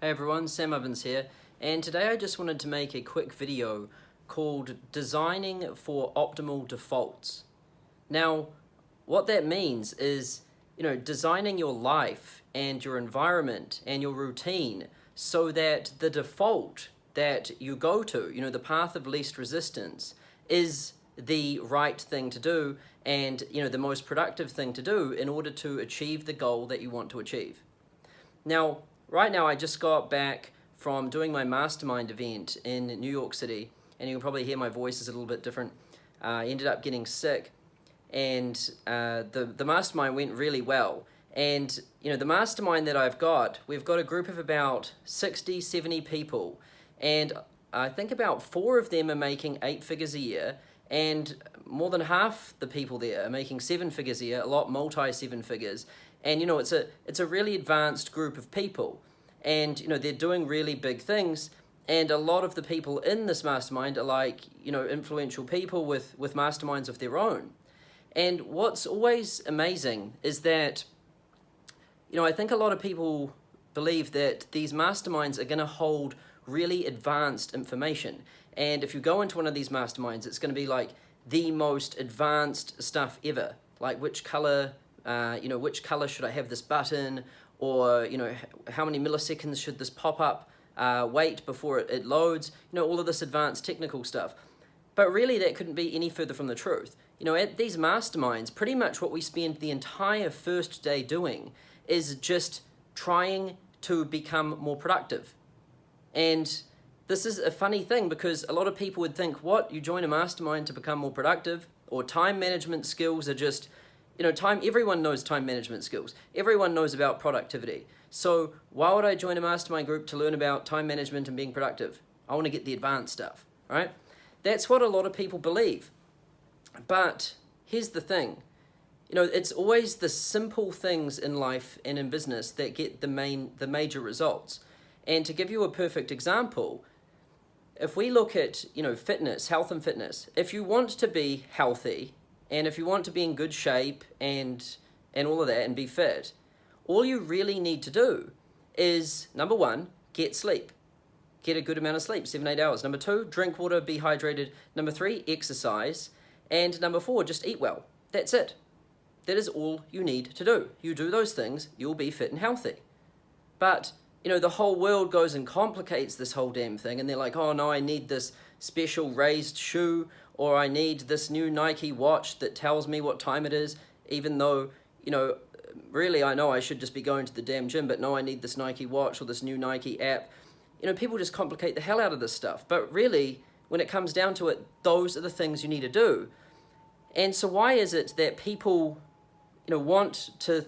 Hey everyone, Sam Ovens here, and today I just wanted to make a quick video called Designing for Optimal Defaults. Now, what that means is, designing your life and your environment and your routine so that the default that you go to, the path of least resistance, is the right thing to do and, the most productive thing to do in order to achieve the goal that you want to achieve. Now, right now I just got back from doing my Mastermind event in New York City, and you can probably hear my voice is a little bit different. I ended up getting sick, and the Mastermind went really well. And, the Mastermind that we've got a group of about 60, 70 people, and I think about 4 of them are making 8 figures a year, and more than half the people there are making 7 figures a year, a lot multi-7 figures. And it's a really advanced group of people, and they're doing really big things. And a lot of the people in this mastermind are like influential people with masterminds of their own. And what's always amazing is that I think a lot of people believe that these masterminds are going to hold really advanced information. And if you go into one of these masterminds, it's going to be like the most advanced stuff ever, like which color should I have this button, or how many milliseconds should this pop-up wait before it loads, all of this advanced technical stuff. But really that couldn't be any further from the truth. At these masterminds, pretty much what we spend the entire first day doing is just trying to become more productive. And this is a funny thing because a lot of people would think, what, you join a mastermind to become more productive? Or time management skills are just everyone knows time management skills. Everyone knows about productivity. So why would I join a mastermind group to learn about time management and being productive? I want to get the advanced stuff, right? That's what a lot of people believe. But here's the thing. It's always the simple things in life and in business that get the major results. And to give you a perfect example, if we look at, fitness, health and fitness, if you want to be healthy, and if you want to be in good shape and all of that and be fit, all you really need to do is, number 1, get sleep. Get a good amount of sleep, 7-8 hours. Number 2, drink water, be hydrated. Number 3, exercise. And number 4, just eat well. That's it. That is all you need to do. You do those things, you'll be fit and healthy. But, the whole world goes and complicates this whole damn thing, and they're like, oh no, I need this special raised shoe, or I need this new Nike watch that tells me what time it is, even though, really I know I should just be going to the damn gym, but no, I need this Nike watch or this new Nike app. People just complicate the hell out of this stuff. But really, when it comes down to it, those are the things you need to do. And so why is it that people, want to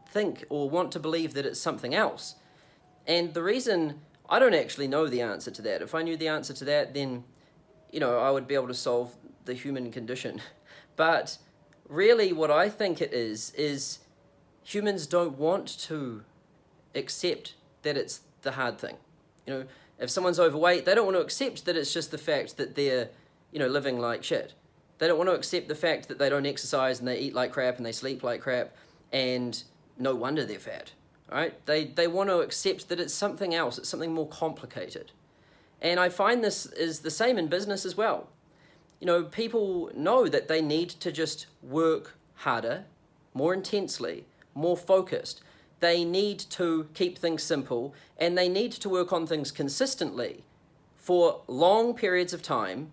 think or want to believe that it's something else? And the reason, I don't actually know the answer to that. If I knew the answer to that, then I would be able to solve the human condition. But really what I think it is humans don't want to accept that it's the hard thing. If someone's overweight, they don't want to accept that it's just the fact that they're, living like shit. They don't want to accept the fact that they don't exercise and they eat like crap and they sleep like crap and no wonder they're fat, right? They want to accept that it's something else, it's something more complicated. And I find this is the same in business as well. People know that they need to just work harder, more intensely, more focused. They need to keep things simple, and they need to work on things consistently for long periods of time.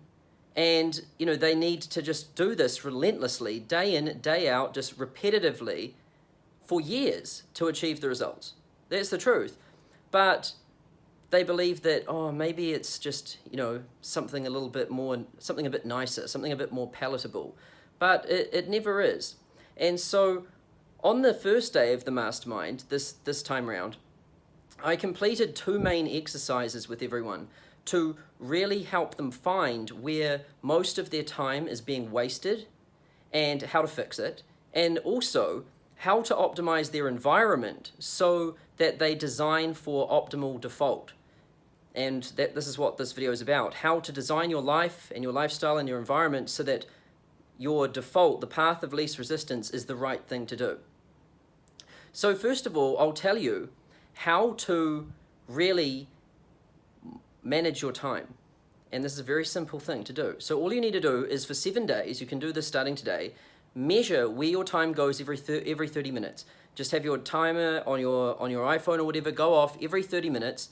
And, they need to just do this relentlessly, day in, day out, just repetitively for years to achieve the results. That's the truth. But they believe that, maybe it's just, something a little bit more, something a bit nicer, something a bit more palatable. But it never is. And so on the first day of the mastermind, this time round, I completed 2 main exercises with everyone to really help them find where most of their time is being wasted and how to fix it, and also how to optimize their environment so that they design for optimal default. And this is what this video is about, how to design your life and your lifestyle and your environment so that your default, the path of least resistance, is the right thing to do. So first of all, I'll tell you how to really manage your time. And this is a very simple thing to do. So all you need to do is for 7 days, you can do this starting today, measure where your time goes every 30 minutes. Just have your timer on your iPhone or whatever go off every 30 minutes,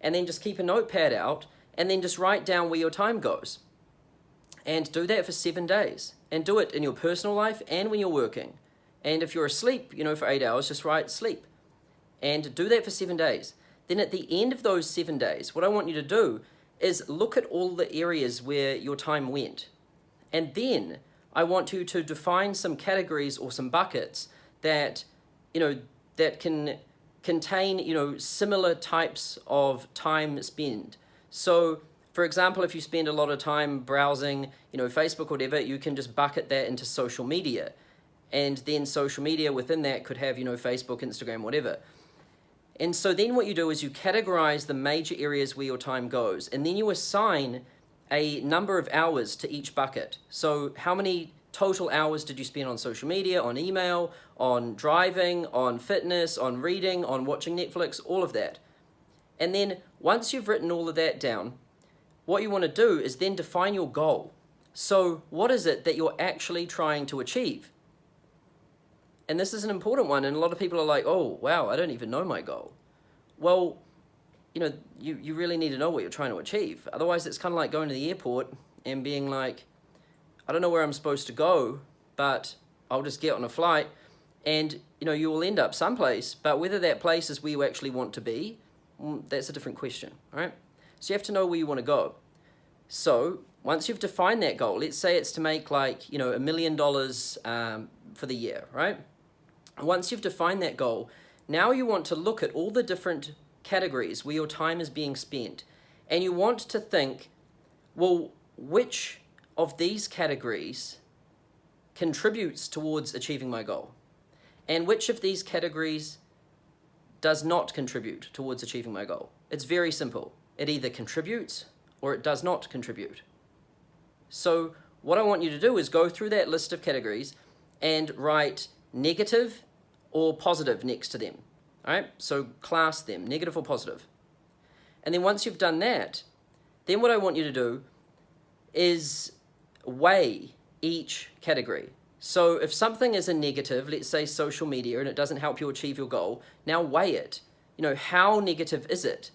and then just keep a notepad out, and then just write down where your time goes. And do that for 7 days. And do it in your personal life and when you're working. And if you're asleep, for 8 hours, just write sleep. And do that for 7 days. Then at the end of those 7 days, what I want you to do is look at all the areas where your time went. And then I want you to define some categories or some buckets that, that can contain, similar types of time spent. So, for example, if you spend a lot of time browsing, Facebook or whatever, you can just bucket that into social media. And then social media within that could have, Facebook, Instagram, whatever. And so then what you do is you categorize the major areas where your time goes, and then you assign a number of hours to each bucket. So how many total hours did you spend on social media, on email, on driving, on fitness, on reading, on watching Netflix, all of that. And then once you've written all of that down, what you want to do is then define your goal. So what is it that you're actually trying to achieve? And this is an important one, and a lot of people are like, oh, wow, I don't even know my goal. Well, you really need to know what you're trying to achieve. Otherwise, it's kind of like going to the airport and being like, I don't know where I'm supposed to go, but I'll just get on a flight, and, you will end up someplace, but whether that place is where you actually want to be, that's a different question, all right? So you have to know where you want to go. So once you've defined that goal, let's say it's to make like, $1 million for the year, right? Once you've defined that goal, now you want to look at all the different categories where your time is being spent. And you want to think, well, which of these categories contributes towards achieving my goal? And which of these categories does not contribute towards achieving my goal? It's very simple. It either contributes or it does not contribute. So what I want you to do is go through that list of categories and write negative or positive next to them. All right? So class them, negative or positive. And then once you've done that, then what I want you to do is weigh each category. So if something is a negative, let's say social media, and it doesn't help you achieve your goal, now weigh it. How negative is it?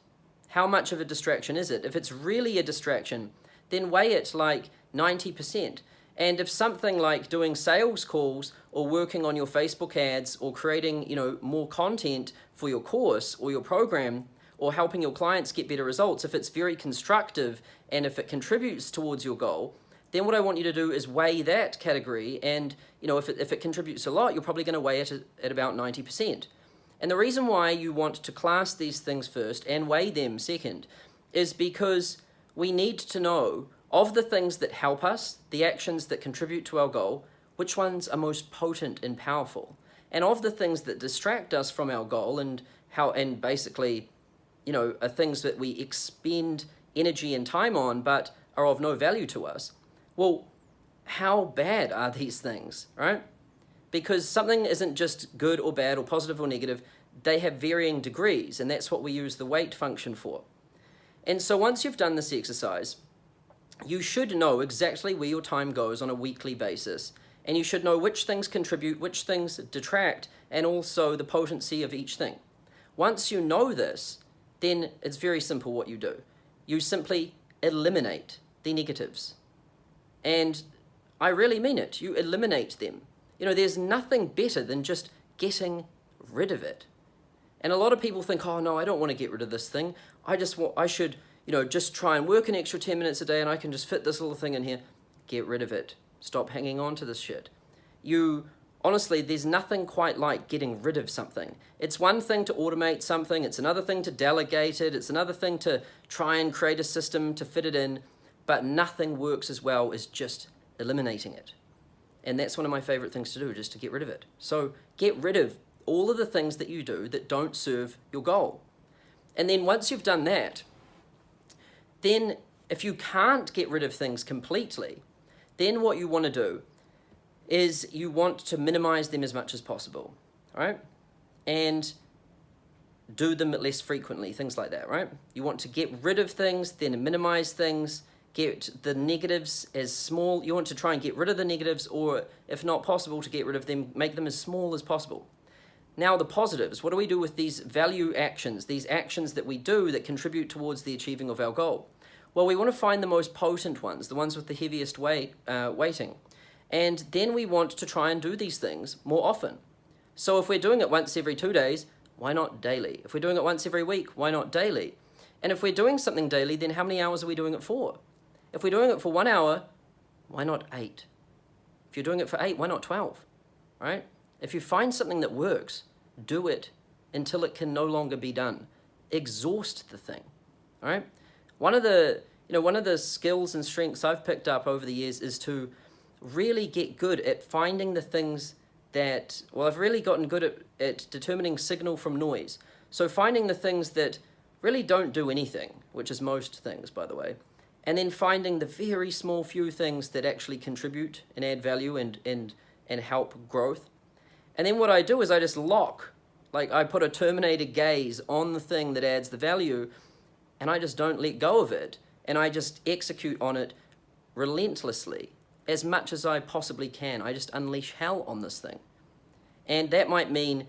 How much of a distraction is it? If it's really a distraction, then weigh it like 90%. And if something like doing sales calls or working on your Facebook ads or creating, more content for your course or your program or helping your clients get better results, if it's very constructive and if it contributes towards your goal, then what I want you to do is weigh that category. And, if it contributes a lot, you're probably going to weigh it at about 90%. And the reason why you want to class these things first and weigh them second is because we need to know of the things that help us, the actions that contribute to our goal, which ones are most potent and powerful. And of the things that distract us from our goal and basically, are things that we expend energy and time on but are of no value to us. Well, how bad are these things, right? Because something isn't just good or bad or positive or negative, they have varying degrees, and that's what we use the weight function for. And so once you've done this exercise, you should know exactly where your time goes on a weekly basis, and you should know which things contribute, which things detract, and also the potency of each thing. Once you know this, then it's very simple what you do. You simply eliminate the negatives. And I really mean it. You eliminate them. There's nothing better than just getting rid of it. And a lot of people think, oh no, I don't want to get rid of this thing. I should just try and work an extra 10 minutes a day and I can just fit this little thing in here. Get rid of it. Stop hanging on to this shit. Honestly, there's nothing quite like getting rid of something. It's one thing to automate something. It's another thing to delegate it. It's another thing to try and create a system to fit it in. But nothing works as well as just eliminating it. And that's one of my favorite things to do, just to get rid of it. So get rid of all of the things that you do that don't serve your goal. And then once you've done that, then if you can't get rid of things completely, then what you want to do is you want to minimize them as much as possible, all right? And do them less frequently, things like that, right? You want to get rid of things, then minimize things, get the negatives as small. You want to try and get rid of the negatives, or if not possible to get rid of them, make them as small as possible. Now the positives, what do we do with these value actions, these actions that we do that contribute towards the achieving of our goal? Well, we want to find the most potent ones, the ones with the heaviest weighting. And then we want to try and do these things more often. So if we're doing it once every 2 days, why not daily? If we're doing it once every week, why not daily? And if we're doing something daily, then how many hours are we doing it for? If we're doing it for 1 hour, why not 8? If you're doing it for 8, why not 12? Right? If you find something that works, do it until it can no longer be done. Exhaust the thing. All right? One of the skills and strengths I've picked up over the years is to really get good at finding the things that, well, I've really gotten good at determining signal from noise. So finding the things that really don't do anything, which is most things, by the way, and then finding the very small few things that actually contribute and add value and help growth. And then what I do is I just lock, like I put a Terminator gaze on the thing that adds the value, and I just don't let go of it, and I just execute on it relentlessly as much as I possibly can. I just unleash hell on this thing. And that might mean,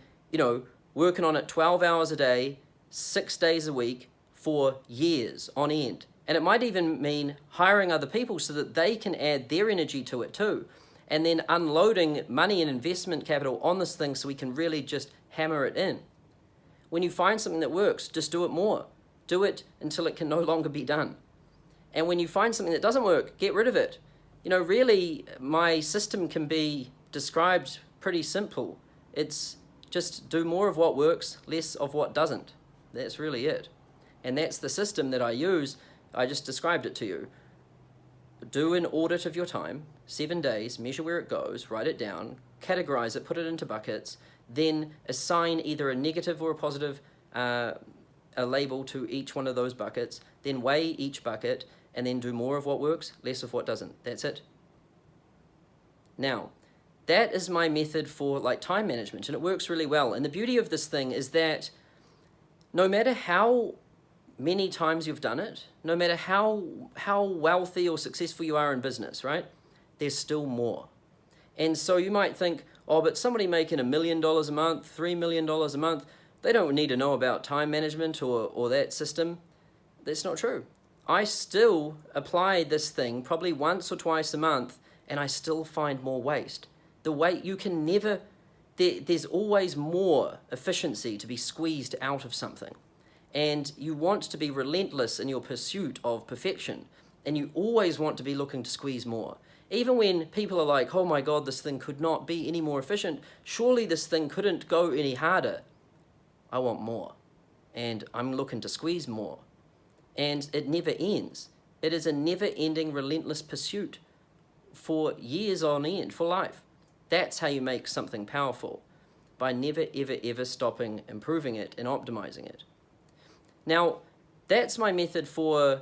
working on it 12 hours a day, 6 days a week for years on end. And it might even mean hiring other people so that they can add their energy to it too. And then unloading money and investment capital on this thing so we can really just hammer it in. When you find something that works, just do it more. Do it until it can no longer be done. And when you find something that doesn't work, get rid of it. Really, my system can be described pretty simple. It's just do more of what works, less of what doesn't. That's really it. And that's the system that I use. I just described it to you. Do an audit of your time, 7 days, measure where it goes, write it down, categorize it, put it into buckets, then assign either a negative or a positive a label to each one of those buckets, then weigh each bucket, and then do more of what works, less of what doesn't. That's it. Now, that is my method for time management, and it works really well. And the beauty of this thing is that no matter how many times you've done it, no matter how wealthy or successful you are in business, right, there's still more. And so you might think, oh, but somebody making $1 million a month, $3 million a month, they don't need to know about time management or that system. That's not true. I still apply this thing probably once or twice a month, and I still find more waste. The way you can never, there's always more efficiency to be squeezed out of something. And you want to be relentless in your pursuit of perfection. And you always want to be looking to squeeze more. Even when people are like, oh my God, this thing could not be any more efficient. Surely this thing couldn't go any harder. I want more. And I'm looking to squeeze more. And it never ends. It is a never-ending, relentless pursuit for years on end, for life. That's how you make something powerful, by never, ever, ever stopping improving it and optimizing it. Now, that's my method for,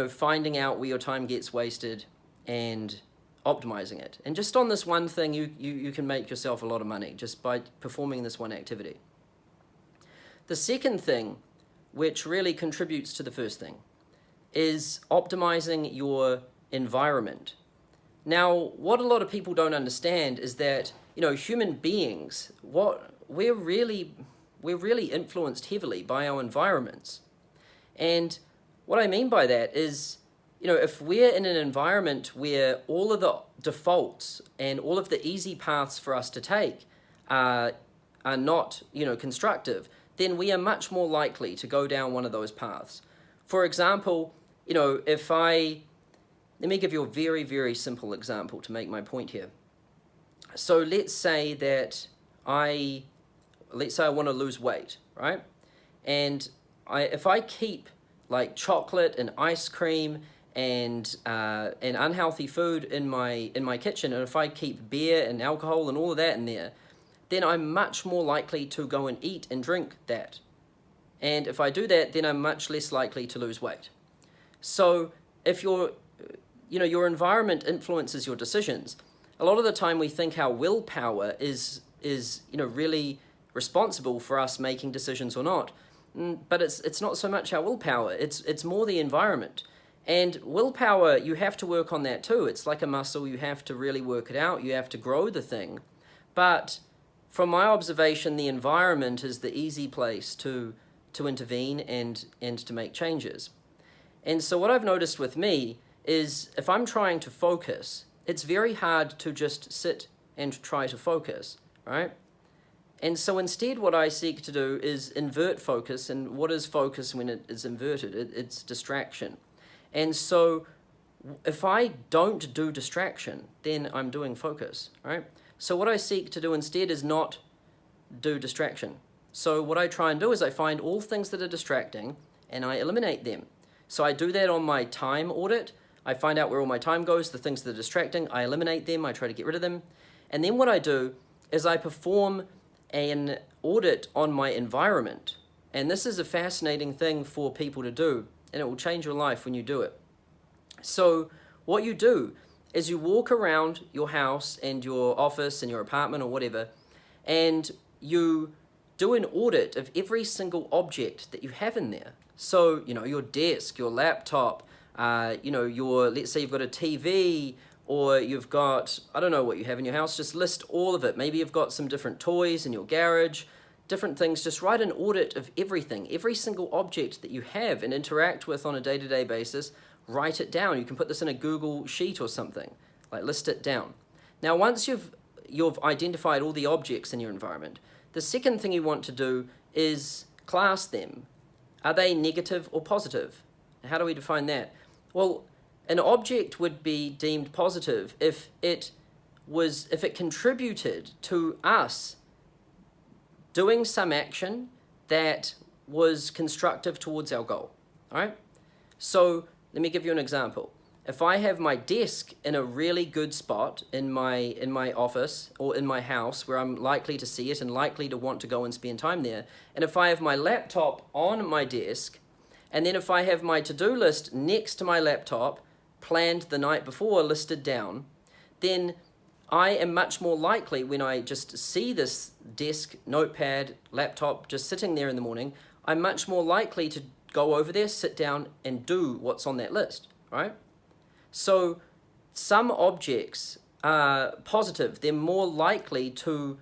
finding out where your time gets wasted and optimizing it. And just on this one thing, you can make yourself a lot of money just by performing this one activity. The second thing, which really contributes to the first thing, is optimizing your environment. Now, what a lot of people don't understand is that, human beings, we're really influenced heavily by our environments. And what I mean by that is, if we're in an environment where all of the defaults and all of the easy paths for us to take are not, constructive, then we are much more likely to go down one of those paths. For example, let me give you a very, very simple example to make my point here. So let's say I want to lose weight, right? And if I keep chocolate and ice cream and unhealthy food in my kitchen, and if I keep beer and alcohol and all of that in there, then I'm much more likely to go and eat and drink that. And if I do that, then I'm much less likely to lose weight. So if your environment influences your decisions, a lot of the time we think our willpower is really responsible for us making decisions or not. But it's not so much our willpower, it's more the environment. And willpower, you have to work on that too. It's like a muscle, you have to really work it out, you have to grow the thing. But from my observation, the environment is the easy place to intervene and to make changes. And so what I've noticed with me is if I'm trying to focus, it's very hard to just sit and try to focus, right? And so instead what I seek to do is invert focus. And what is focus when it is inverted? It's distraction. And so if I don't do distraction, then I'm doing focus, right? So what I seek to do instead is not do distraction. So what I try and do is I find all things that are distracting and I eliminate them. So I do that on my time audit. I find out where all my time goes, the things that are distracting, I eliminate them, I try to get rid of them. And then what I do is I perform an audit on my environment. And this is a fascinating thing for people to do, and it will change your life when you do it. So what you do is you walk around your house and your office and your apartment or whatever, and you do an audit of every single object that you have in there. So, your desk, your laptop, let's say you've got a TV, or you've got, I don't know what you have in your house, just list all of it. Maybe you've got some different toys in your garage, different things. Just write an audit of everything, every single object that you have and interact with on a day-to-day basis. Write it down. You can put this in a Google sheet or something, like list it down. Now, once you've identified all the objects in your environment, the second thing you want to do is class them. Are they negative or positive? How do we define that? Well, an object would be deemed positive if it contributed to us doing some action that was constructive towards our goal. All right? So let me give you an example. If I have my desk in a really good spot in my office or in my house where I'm likely to see it and likely to want to go and spend time there, and if I have my laptop on my desk, and then if I have my to-do list next to my laptop, planned the night before, listed down, then I am much more likely when I just see this desk, notepad, laptop just sitting there in the morning, I'm much more likely to go over there, sit down, and do what's on that list, right? So some objects are positive. They're more likely to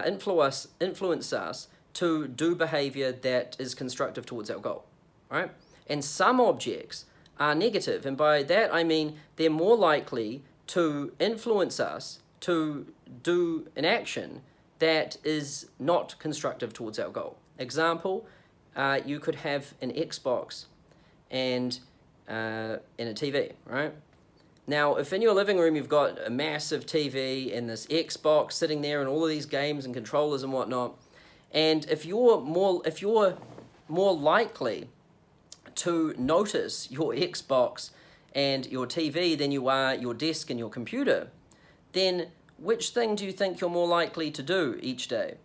influence us to do behavior that is constructive towards our goal, right? And some objects are negative, and by that I mean they're more likely to influence us to do an action that is not constructive towards our goal. Example, you could have an Xbox and a TV, right? Now, if in your living room you've got a massive TV and this Xbox sitting there and all of these games and controllers and whatnot, and if you're more likely to notice your Xbox and your TV than you are your desk and your computer, then which thing do you think you're more likely to do each day?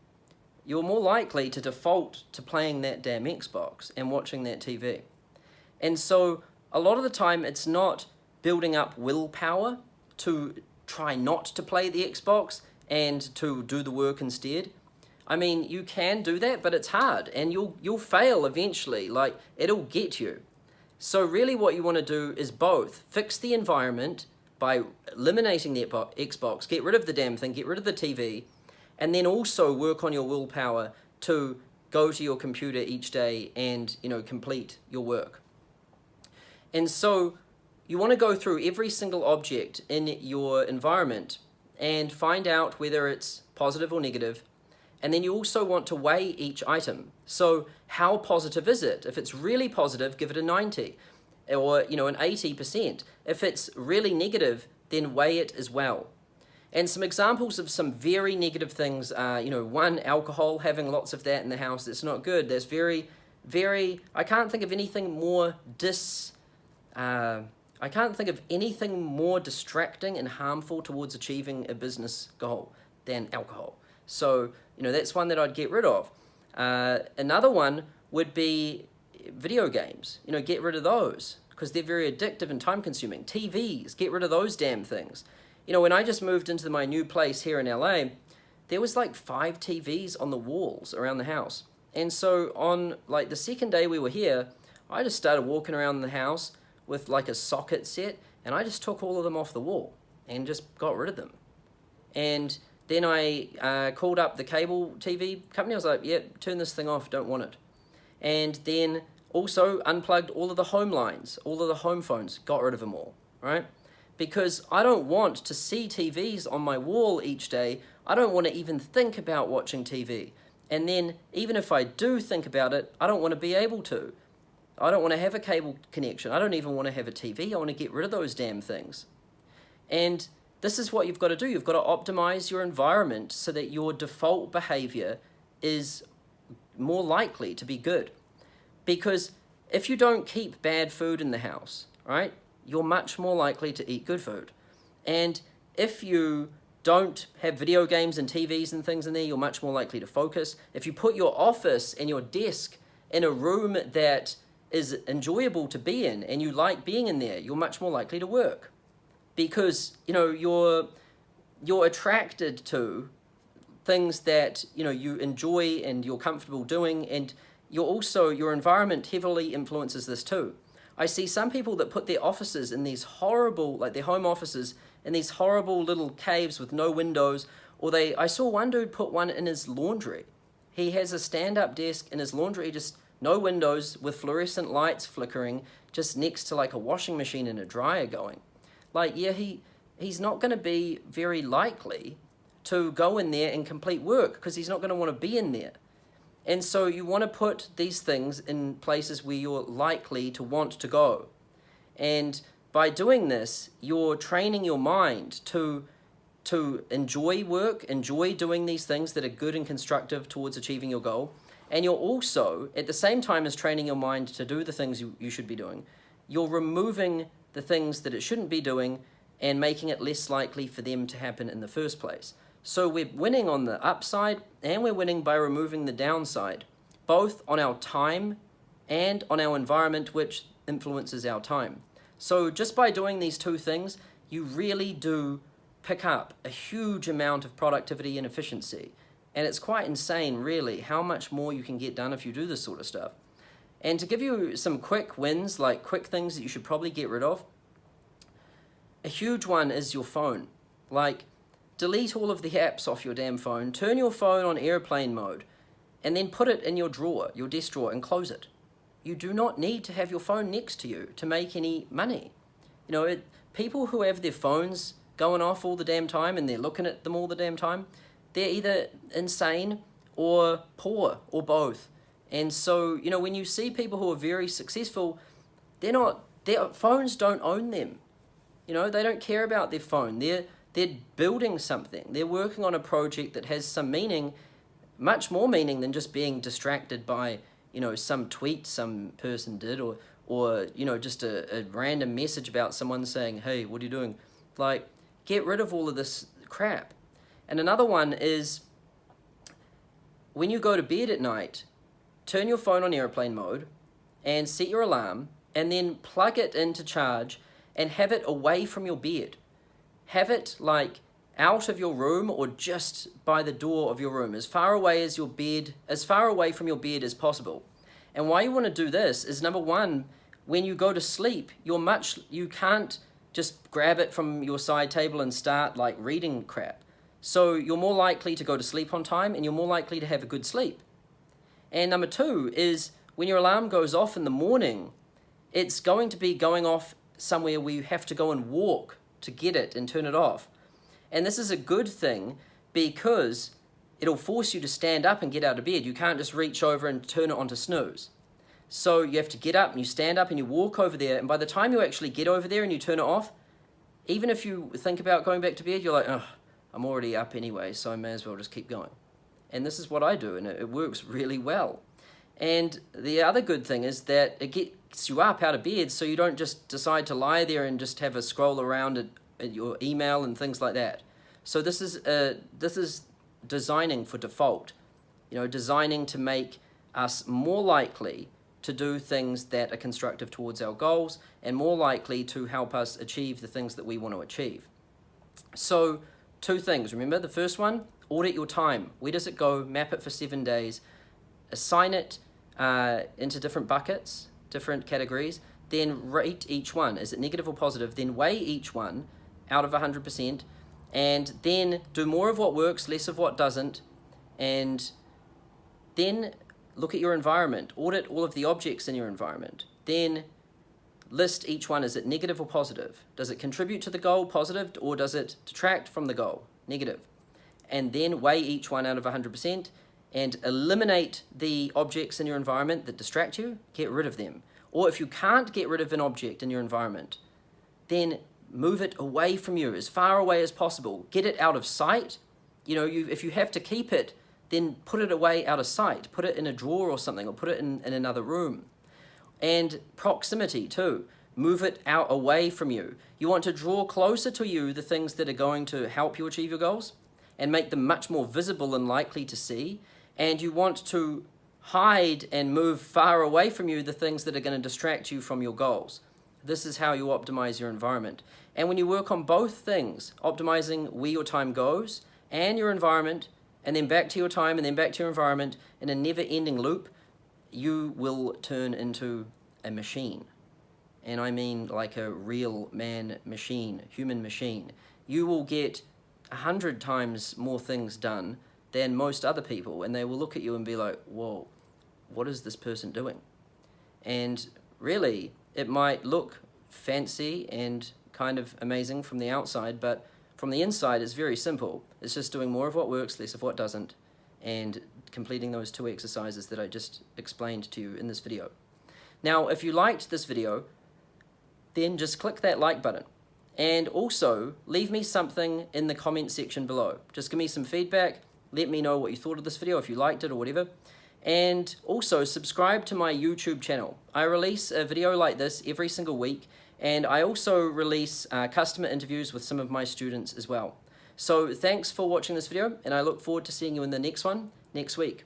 You're more likely to default to playing that damn Xbox and watching that TV. And so a lot of the time it's not building up willpower to try not to play the Xbox and to do the work instead. I mean, you can do that, but it's hard, and you'll fail eventually. Like, it'll get you. So really what you want to do is both fix the environment by eliminating the Xbox, get rid of the damn thing, get rid of the TV, and then also work on your willpower to go to your computer each day and, complete your work. And so you want to go through every single object in your environment and find out whether it's positive or negative. And then you also want to weigh each item. So how positive is it? If it's really positive, give it a 90 or, an 80%. If it's really negative, then weigh it as well. And some examples of some very negative things are, one, alcohol, having lots of that in the house, it's not good. There's I can't think of anything more distracting and harmful towards achieving a business goal than alcohol. So, that's one that I'd get rid of. Another one would be video games. Get rid of those because they're very addictive and time-consuming. TVs, get rid of those damn things. When I just moved into my new place here in LA, there was like 5 TVs on the walls around the house. And so on like the second day we were here, I just started walking around the house with like a socket set, and I just took all of them off the wall and just got rid of them. And then I called up the cable TV company. I was like, yeah, turn this thing off, don't want it. And then also unplugged all of the home lines, all of the home phones, got rid of them all, right? Because I don't want to see TVs on my wall each day. I don't want to even think about watching TV. And then even if I do think about it, I don't want to be able to. I don't want to have a cable connection. I don't even want to have a TV. I want to get rid of those damn things. And this is what you've got to do. You've got to optimize your environment so that your default behavior is more likely to be good. Because if you don't keep bad food in the house, right, you're much more likely to eat good food. And if you don't have video games and TVs and things in there, you're much more likely to focus. If you put your office and your desk in a room that is enjoyable to be in and you like being in there, you're much more likely to work. Because, you're attracted to things that, you enjoy and you're comfortable doing, and your environment heavily influences this too. I see some people that put their offices in these horrible, like their home offices, in these horrible little caves with no windows, or I saw one dude put one in his laundry. He has a stand-up desk in his laundry, just no windows, with fluorescent lights flickering, just next to like a washing machine and a dryer going. Like, yeah, he's not going to be very likely to go in there and complete work because he's not going to want to be in there. And so you want to put these things in places where you're likely to want to go. And by doing this, you're training your mind to enjoy work, enjoy doing these things that are good and constructive towards achieving your goal. And you're also, at the same time as training your mind to do the things you should be doing, you're removing the things that it shouldn't be doing and making it less likely for them to happen in the first place. So we're winning on the upside, and we're winning by removing the downside, both on our time and on our environment, which influences our time. So just by doing these two things, you really do pick up a huge amount of productivity and efficiency. And it's quite insane, really, how much more you can get done if you do this sort of stuff. And to give you some quick wins, like quick things that you should probably get rid of, a huge one is your phone. Like, delete all of the apps off your damn phone, turn your phone on airplane mode, and then put it in your drawer, your desk drawer, and close it. You do not need to have your phone next to you to make any money. People who have their phones going off all the damn time and they're looking at them all the damn time, they're either insane or poor or both. And so, when you see people who are very successful, their phones don't own them. They don't care about their phone. They're building something. They're working on a project that has some meaning, much more meaning than just being distracted by, some tweet some person did or just a random message about someone saying, hey, what are you doing? Like, get rid of all of this crap. And another one is, when you go to bed at night, turn your phone on airplane mode and set your alarm, and then plug it into charge and have it away from your bed. Have it like out of your room or just by the door of your room, as far away from your bed as possible. And why you want to do this is, number one, when you go to sleep, you can't just grab it from your side table and start like reading crap. So you're more likely to go to sleep on time, and you're more likely to have a good sleep. And number two is, when your alarm goes off in the morning, it's going to be going off somewhere where you have to go and walk to get it and turn it off. And this is a good thing because it'll force you to stand up and get out of bed. You can't just reach over and turn it onto snooze. So you have to get up and you stand up and you walk over there, and by the time you actually get over there and you turn it off, even if you think about going back to bed, you're like, oh, I'm already up anyway, so I may as well just keep going. And this is what I do, and it works really well. And the other good thing is that it gets you up out of bed, so you don't just decide to lie there and just have a scroll around at your email and things like that. So this is designing for default, designing to make us more likely to do things that are constructive towards our goals and more likely to help us achieve the things that we want to achieve. So, two things. Remember, the first one, audit your time. Where does it go? Map it for 7 days. assign it into different buckets, different categories, then rate each one. Is it negative or positive? Then weigh each one out of 100%, and then do more of what works, less of what doesn't, and then look at your environment. Audit all of the objects in your environment. Then list each one. Is it negative or positive? Does it contribute to the goal, positive, or does it detract from the goal, negative? And then weigh each one out of 100% and eliminate the objects in your environment that distract you, get rid of them. Or if you can't get rid of an object in your environment, then move it away from you, as far away as possible. Get it out of sight. If you have to keep it, then put it away out of sight. Put it in a drawer or something, or put it in another room. And proximity too. Move it out away from you. You want to draw closer to you the things that are going to help you achieve your goals and make them much more visible and likely to see. And you want to hide and move far away from you the things that are going to distract you from your goals. This is how you optimize your environment. And when you work on both things, optimizing where your time goes and your environment, and then back to your time and then back to your environment in a never-ending loop, you will turn into a machine. And I mean like a real man machine, human machine. You will get 100 times more things done than most other people, and they will look at you and be like, whoa, what is this person doing? And really, it might look fancy and kind of amazing from the outside, but from the inside, it's very simple. It's just doing more of what works, less of what doesn't, and completing those 2 exercises that I just explained to you in this video. Now, if you liked this video, then just click that like button. And also, leave me something in the comment section below. Just give me some feedback. Let me know what you thought of this video, if you liked it or whatever. And also, subscribe to my YouTube channel. I release a video like this every single week, and I also release customer interviews with some of my students as well. So thanks for watching this video, and I look forward to seeing you in the next one next week.